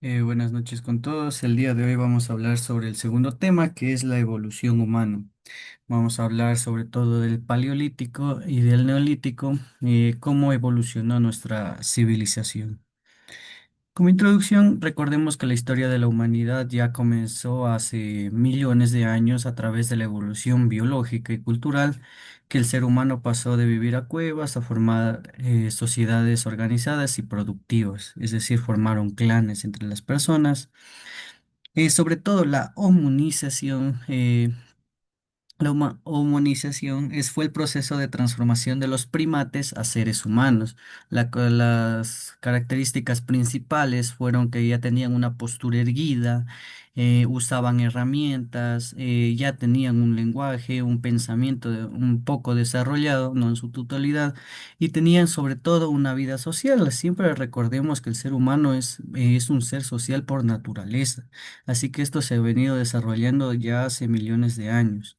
Buenas noches con todos. El día de hoy vamos a hablar sobre el segundo tema, que es la evolución humana. Vamos a hablar sobre todo del Paleolítico y del Neolítico, cómo evolucionó nuestra civilización. Como introducción, recordemos que la historia de la humanidad ya comenzó hace millones de años a través de la evolución biológica y cultural, que el ser humano pasó de vivir a cuevas a formar sociedades organizadas y productivas, es decir, formaron clanes entre las personas. Sobre todo la homonización. Homonización fue el proceso de transformación de los primates a seres humanos. Las características principales fueron que ya tenían una postura erguida, usaban herramientas, ya tenían un lenguaje, un pensamiento un poco desarrollado, no en su totalidad, y tenían sobre todo una vida social. Siempre recordemos que el ser humano es un ser social por naturaleza, así que esto se ha venido desarrollando ya hace millones de años.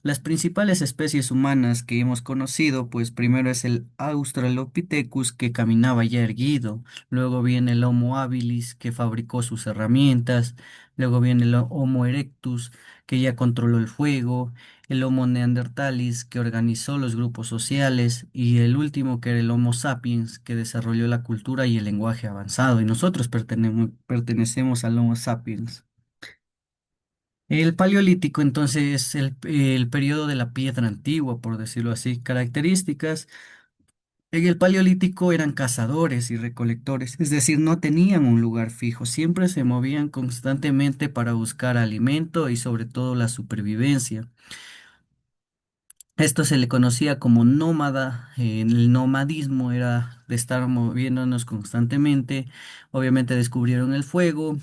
Las principales especies humanas que hemos conocido, pues primero es el Australopithecus que caminaba ya erguido, luego viene el Homo habilis que fabricó sus herramientas, luego viene el Homo erectus que ya controló el fuego, el Homo neanderthalis que organizó los grupos sociales y el último que era el Homo sapiens que desarrolló la cultura y el lenguaje avanzado y nosotros pertenecemos al Homo sapiens. El Paleolítico, entonces, es el periodo de la piedra antigua, por decirlo así. Características. En el Paleolítico eran cazadores y recolectores, es decir, no tenían un lugar fijo, siempre se movían constantemente para buscar alimento y sobre todo la supervivencia. Esto se le conocía como nómada. El nomadismo era de estar moviéndonos constantemente. Obviamente descubrieron el fuego,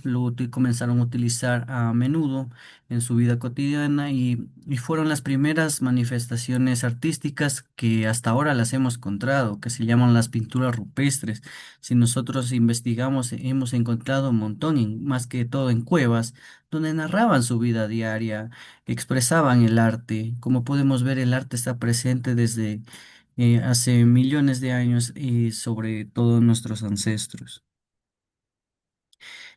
comenzaron a utilizar a menudo en su vida cotidiana y fueron las primeras manifestaciones artísticas que hasta ahora las hemos encontrado, que se llaman las pinturas rupestres. Si nosotros investigamos, hemos encontrado un montón, más que todo en cuevas, donde narraban su vida diaria, expresaban el arte. Como podemos ver, el arte está presente desde hace millones de años y sobre todo nuestros ancestros.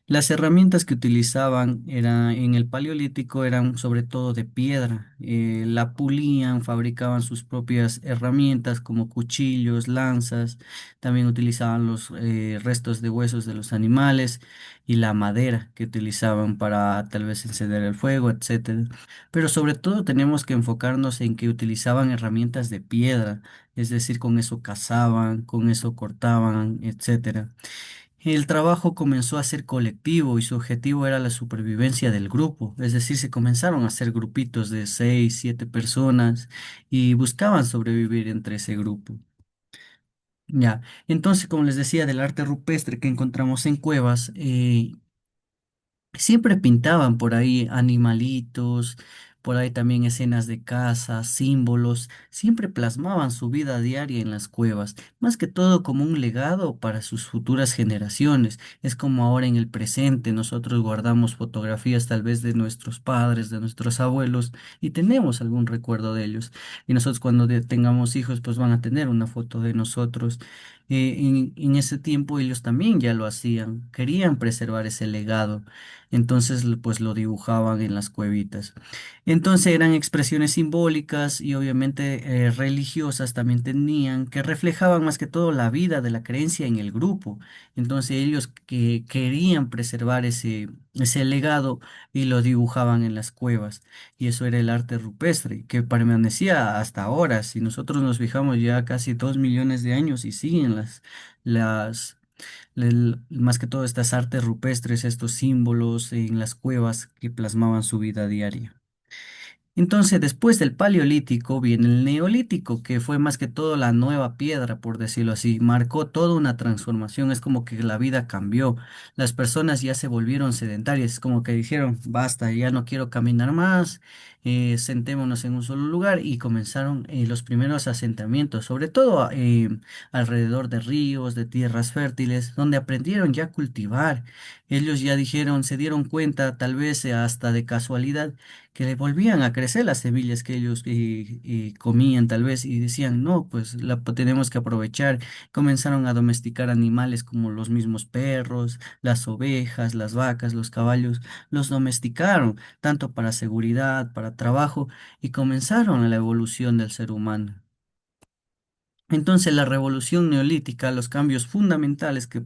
Las herramientas que utilizaban en el Paleolítico eran sobre todo de piedra. La pulían, fabricaban sus propias herramientas como cuchillos, lanzas. También utilizaban los restos de huesos de los animales y la madera que utilizaban para tal vez encender el fuego, etcétera. Pero sobre todo tenemos que enfocarnos en que utilizaban herramientas de piedra, es decir, con eso cazaban, con eso cortaban, etcétera. El trabajo comenzó a ser colectivo y su objetivo era la supervivencia del grupo, es decir, se comenzaron a hacer grupitos de 6, 7 personas y buscaban sobrevivir entre ese grupo. Ya, entonces, como les decía, del arte rupestre que encontramos en cuevas, siempre pintaban por ahí animalitos, por ahí también escenas de caza, símbolos, siempre plasmaban su vida diaria en las cuevas, más que todo como un legado para sus futuras generaciones. Es como ahora en el presente nosotros guardamos fotografías tal vez de nuestros padres, de nuestros abuelos y tenemos algún recuerdo de ellos. Y nosotros cuando tengamos hijos pues van a tener una foto de nosotros. En ese tiempo ellos también ya lo hacían, querían preservar ese legado. Entonces, pues lo dibujaban en las cuevitas. Entonces eran expresiones simbólicas y obviamente religiosas también tenían, que reflejaban más que todo la vida de la creencia en el grupo. Entonces ellos que querían preservar ese legado y lo dibujaban en las cuevas. Y eso era el arte rupestre, que permanecía hasta ahora. Si nosotros nos fijamos ya casi 2 millones de años y siguen las más que todo estas artes rupestres, estos símbolos en las cuevas que plasmaban su vida diaria. Entonces, después del Paleolítico viene el Neolítico, que fue más que todo la nueva piedra, por decirlo así. Marcó toda una transformación, es como que la vida cambió. Las personas ya se volvieron sedentarias, es como que dijeron, basta, ya no quiero caminar más, sentémonos en un solo lugar y comenzaron los primeros asentamientos, sobre todo alrededor de ríos, de tierras fértiles, donde aprendieron ya a cultivar. Ellos ya dijeron, se dieron cuenta, tal vez hasta de casualidad, que le volvían a crecer las semillas que ellos comían tal vez y decían, no, pues tenemos que aprovechar. Comenzaron a domesticar animales como los mismos perros, las ovejas, las vacas, los caballos, los domesticaron tanto para seguridad, para trabajo y comenzaron la evolución del ser humano. Entonces, la revolución neolítica, los cambios fundamentales que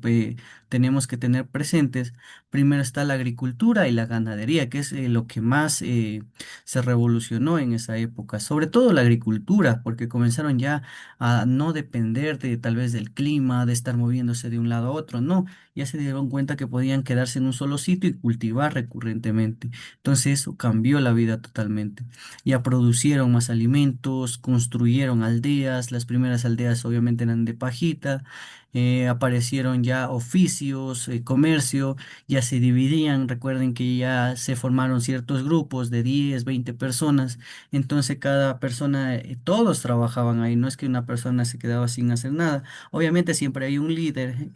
tenemos que tener presentes, primero está la agricultura y la ganadería, que es lo que más se revolucionó en esa época, sobre todo la agricultura, porque comenzaron ya a no depender de tal vez del clima, de estar moviéndose de un lado a otro, no, ya se dieron cuenta que podían quedarse en un solo sitio y cultivar recurrentemente. Entonces, eso cambió la vida totalmente. Ya producieron más alimentos, construyeron aldeas, las primeras aldeas obviamente eran de pajita, aparecieron ya oficios, comercio, ya se dividían, recuerden que ya se formaron ciertos grupos de 10, 20 personas, entonces cada persona, todos trabajaban ahí, no es que una persona se quedaba sin hacer nada, obviamente siempre hay un líder,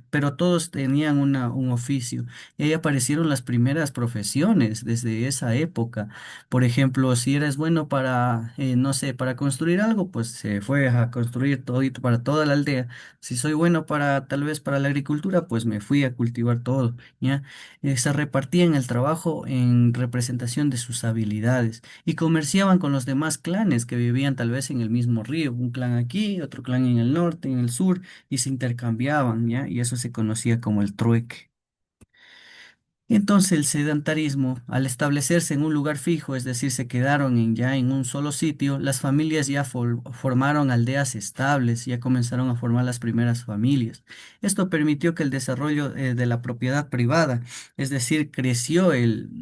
pero todos tenían un oficio, y ahí aparecieron las primeras profesiones desde esa época. Por ejemplo, si eres bueno para, no sé, para construir algo, pues se fue a construir todito para toda la aldea. Si soy bueno para, tal vez para la agricultura, pues me fui a cultivar todo, ¿ya? Se repartían el trabajo en representación de sus habilidades y comerciaban con los demás clanes que vivían tal vez en el mismo río, un clan aquí, otro clan en el norte, en el sur, y se intercambiaban, ¿ya? Y eso se conocía como el trueque. Entonces el sedentarismo, al establecerse en un lugar fijo, es decir, se quedaron ya en un solo sitio, las familias ya formaron aldeas estables, ya comenzaron a formar las primeras familias. Esto permitió que el desarrollo de la propiedad privada, es decir, creció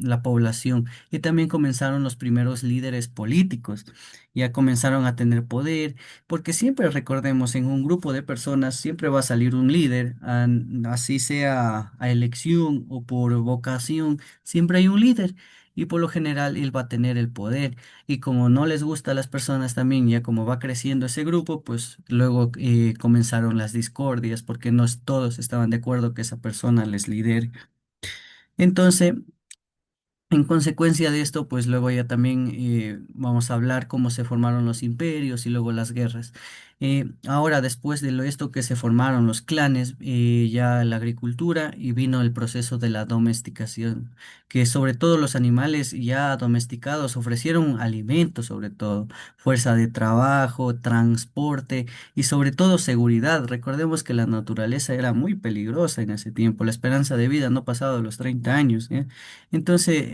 la población y también comenzaron los primeros líderes políticos, ya comenzaron a tener poder, porque siempre recordemos, en un grupo de personas siempre va a salir un líder, así sea a elección o por vocación, siempre hay un líder y por lo general él va a tener el poder. Y como no les gusta a las personas también, ya como va creciendo ese grupo, pues luego comenzaron las discordias porque no todos estaban de acuerdo que esa persona les lidere. Entonces, en consecuencia de esto, pues luego ya también vamos a hablar cómo se formaron los imperios y luego las guerras. Ahora, después de esto que se formaron los clanes, ya la agricultura y vino el proceso de la domesticación, que sobre todo los animales ya domesticados ofrecieron alimento, sobre todo, fuerza de trabajo, transporte y sobre todo seguridad. Recordemos que la naturaleza era muy peligrosa en ese tiempo, la esperanza de vida no pasaba de los 30 años, ¿eh? Entonces,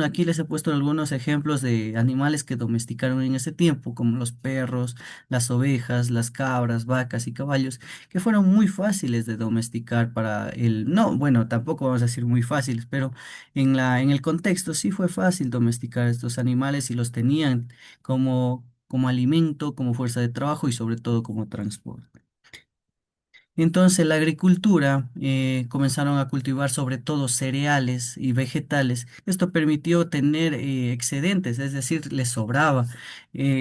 aquí les he puesto algunos ejemplos de animales que domesticaron en ese tiempo, como los perros, las ovejas, las cabras, vacas y caballos, que fueron muy fáciles de domesticar no, bueno, tampoco vamos a decir muy fáciles, pero en el contexto sí fue fácil domesticar estos animales y los tenían como alimento, como fuerza de trabajo y sobre todo como transporte. Entonces la agricultura comenzaron a cultivar sobre todo cereales y vegetales. Esto permitió tener excedentes, es decir, les sobraba.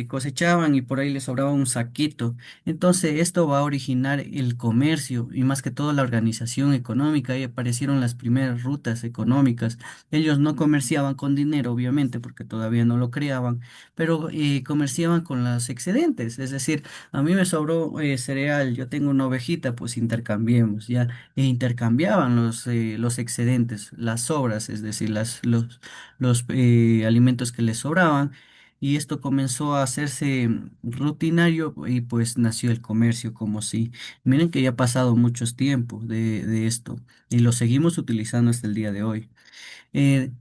Cosechaban y por ahí les sobraba un saquito. Entonces esto va a originar el comercio y más que todo la organización económica. Ahí aparecieron las primeras rutas económicas. Ellos no comerciaban con dinero, obviamente, porque todavía no lo creaban, pero comerciaban con los excedentes, es decir, a mí me sobró cereal, yo tengo una ovejita, pues intercambiemos, ya. E intercambiaban los excedentes, las sobras, es decir, los alimentos que les sobraban. Y esto comenzó a hacerse rutinario y pues nació el comercio como si. Miren que ya ha pasado muchos tiempos de esto y lo seguimos utilizando hasta el día de hoy.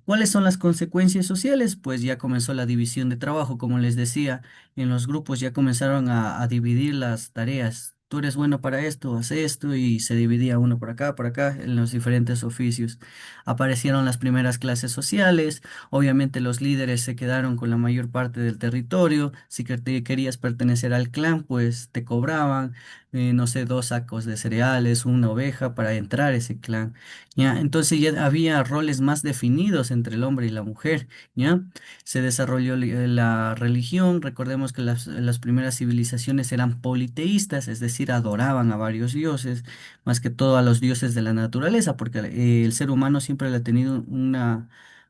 ¿Cuáles son las consecuencias sociales? Pues ya comenzó la división de trabajo, como les decía, en los grupos ya comenzaron a dividir las tareas. Tú eres bueno para esto, haz esto, y se dividía uno por acá, en los diferentes oficios. Aparecieron las primeras clases sociales, obviamente los líderes se quedaron con la mayor parte del territorio. Si que te querías pertenecer al clan, pues te cobraban, no sé, 2 sacos de cereales, una oveja para entrar a ese clan. ¿Ya? Entonces ya había roles más definidos entre el hombre y la mujer, ¿ya? Se desarrolló la religión, recordemos que las primeras civilizaciones eran politeístas, es decir, adoraban a varios dioses, más que todo a los dioses de la naturaleza, porque el ser humano siempre le ha tenido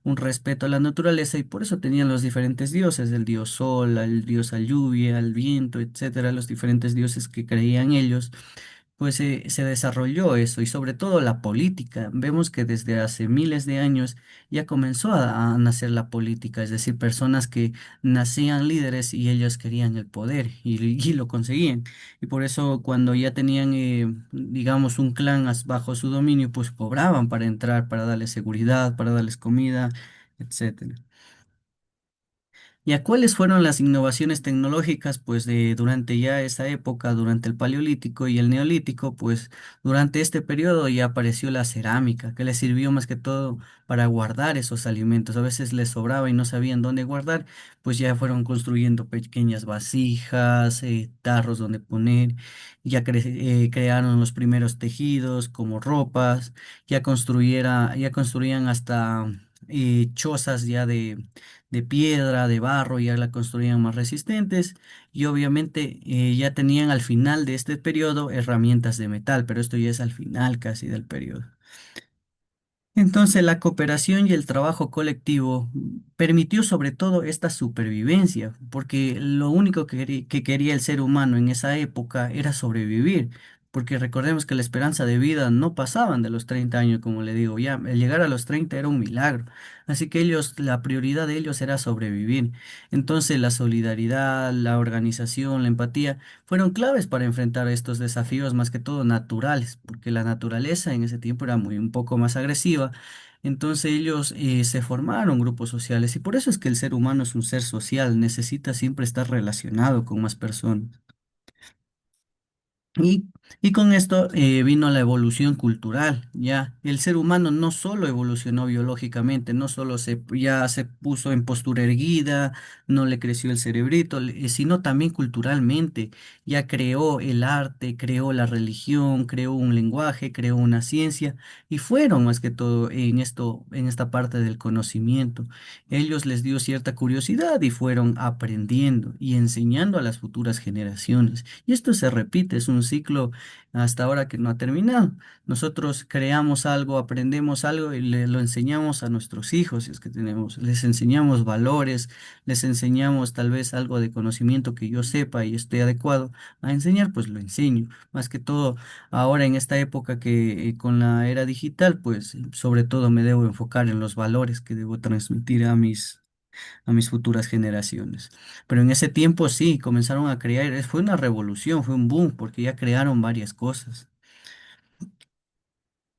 un respeto a la naturaleza y por eso tenían los diferentes dioses, el dios sol, el dios a lluvia, al viento, etcétera, los diferentes dioses que creían ellos pues se desarrolló eso y sobre todo la política. Vemos que desde hace miles de años ya comenzó a nacer la política, es decir, personas que nacían líderes y ellos querían el poder y lo conseguían. Y por eso cuando ya tenían, digamos, un clan bajo su dominio, pues cobraban para entrar, para darles seguridad, para darles comida, etcétera. ¿Y cuáles fueron las innovaciones tecnológicas? Pues durante ya esa época, durante el Paleolítico y el Neolítico, pues durante este periodo ya apareció la cerámica, que les sirvió más que todo para guardar esos alimentos. A veces les sobraba y no sabían dónde guardar, pues ya fueron construyendo pequeñas vasijas, tarros donde poner, crearon los primeros tejidos como ropas, ya construían hasta chozas ya de piedra, de barro, ya la construían más resistentes y obviamente ya tenían al final de este periodo herramientas de metal, pero esto ya es al final casi del periodo. Entonces, la cooperación y el trabajo colectivo permitió sobre todo esta supervivencia, porque lo único que quería el ser humano en esa época era sobrevivir, porque recordemos que la esperanza de vida no pasaban de los 30 años, como le digo, ya el llegar a los 30 era un milagro, así que ellos, la prioridad de ellos era sobrevivir. Entonces, la solidaridad, la organización, la empatía fueron claves para enfrentar estos desafíos más que todo naturales, porque la naturaleza en ese tiempo era muy un poco más agresiva. Entonces ellos se formaron grupos sociales y por eso es que el ser humano es un ser social, necesita siempre estar relacionado con más personas. Y, y con esto vino la evolución cultural, ya. El ser humano no solo evolucionó biológicamente, no solo ya se puso en postura erguida, no le creció el cerebrito, sino también culturalmente. Ya creó el arte, creó la religión, creó un lenguaje, creó una ciencia, y fueron más que todo en esto, en esta parte del conocimiento. Ellos les dio cierta curiosidad y fueron aprendiendo y enseñando a las futuras generaciones. Y esto se repite, es un ciclo hasta ahora que no ha terminado. Nosotros creamos algo, aprendemos algo y lo enseñamos a nuestros hijos, si es que tenemos, les enseñamos valores, les enseñamos tal vez algo de conocimiento que yo sepa y esté adecuado a enseñar, pues lo enseño. Más que todo, ahora en esta época que con la era digital, pues sobre todo me debo enfocar en los valores que debo transmitir a mis futuras generaciones. Pero en ese tiempo sí, comenzaron a crear, fue una revolución, fue un boom, porque ya crearon varias cosas.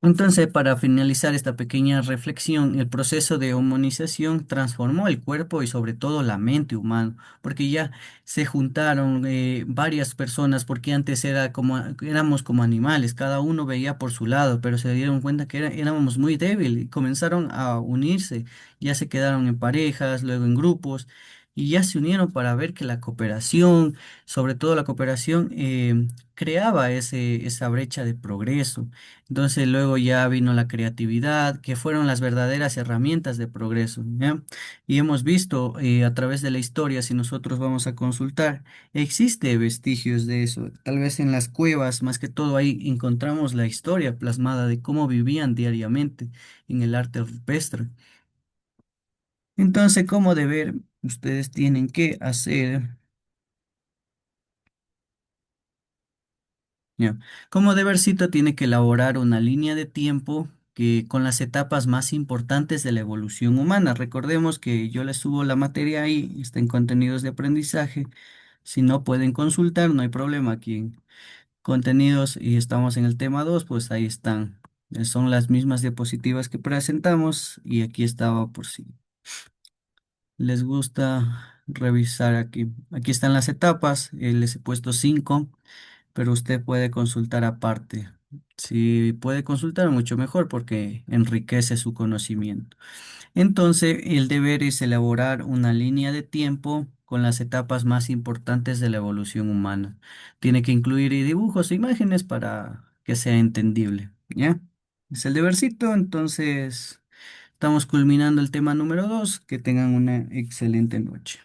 Entonces, para finalizar esta pequeña reflexión, el proceso de humanización transformó el cuerpo y sobre todo la mente humana, porque ya se juntaron varias personas, porque antes éramos como animales, cada uno veía por su lado, pero se dieron cuenta que éramos muy débiles y comenzaron a unirse, ya se quedaron en parejas, luego en grupos. Y ya se unieron para ver que la cooperación, sobre todo la cooperación, creaba esa brecha de progreso. Entonces luego ya vino la creatividad, que fueron las verdaderas herramientas de progreso, ¿ya? Y hemos visto a través de la historia, si nosotros vamos a consultar, existe vestigios de eso. Tal vez en las cuevas, más que todo ahí encontramos la historia plasmada de cómo vivían diariamente en el arte rupestre. Entonces, como deber, ustedes tienen que hacer. Ya. Como debercito tiene que elaborar una línea de tiempo que con las etapas más importantes de la evolución humana. Recordemos que yo les subo la materia ahí, está en contenidos de aprendizaje. Si no pueden consultar, no hay problema. Aquí en contenidos y estamos en el tema 2 pues ahí están. Son las mismas diapositivas que presentamos y aquí estaba por si les gusta revisar aquí. Aquí están las etapas, les he puesto 5 pero usted puede consultar aparte. Si puede consultar, mucho mejor porque enriquece su conocimiento. Entonces, el deber es elaborar una línea de tiempo con las etapas más importantes de la evolución humana. Tiene que incluir dibujos e imágenes para que sea entendible, ¿ya? Es el debercito, entonces estamos culminando el tema número 2. Que tengan una excelente noche.